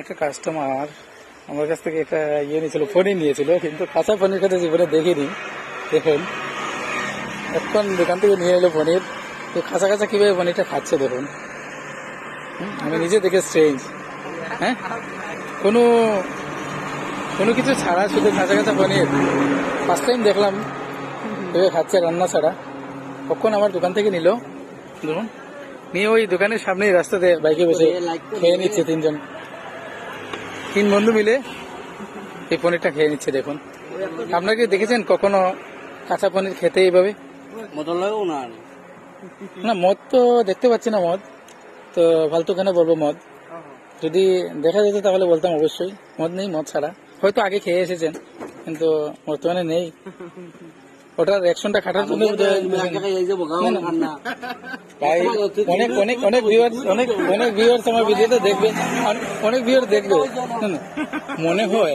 একটা কাস্টমার আমার কাছ থেকে একটা নিয়েছিল, পনির নিয়েছিল, কিন্তু কাঁচা পনির খেতে জীবনে দেখিনি। দেখুন এখন দোকান থেকে নিয়ে এলো পনির, তো কাঁচা কাঁচা কিভাবে পনিরটা খাচ্ছে দেখুন। আমি নিজে দেখে স্ট্রেঞ্জ। হ্যাঁ, কোনো কোনো কিছু ছাড়া শুধু কাঁচা কাঁচা পনির ফার্স্ট টাইম দেখলাম ভেবে খাচ্ছে, রান্না ছাড়া। কখন আমার দোকান থেকে নিল দেখুন, নিয়ে ওই দোকানের সামনেই রাস্তাতে বাইকে বসে খেয়ে নিচ্ছে। তিন বন্ধু মিলে এই পনিরটা খেয়ে নিচ্ছে দেখুন। আপনারা কি দেখেছেন কখনো কাঁচা পনির খেতে এইভাবে? না, মদ তো দেখতে পাচ্ছি না মদ, তো ফালতু কেন বলবো মদ। যদি দেখা যেত তাহলে বলতাম অবশ্যই। মদ নেই, মদ ছাড়া হয়তো আগে খেয়ে এসেছেন কিন্তু বর্তমানে নেই। ওটার রিঅ্যাকশনটা খাটার জন্য ভাই অনেক অনেক অনেক ভিউয়ার্স আমার ভিডিওতে দেখবে, অনেক ভিউয়ার দেখবে মনে হয়।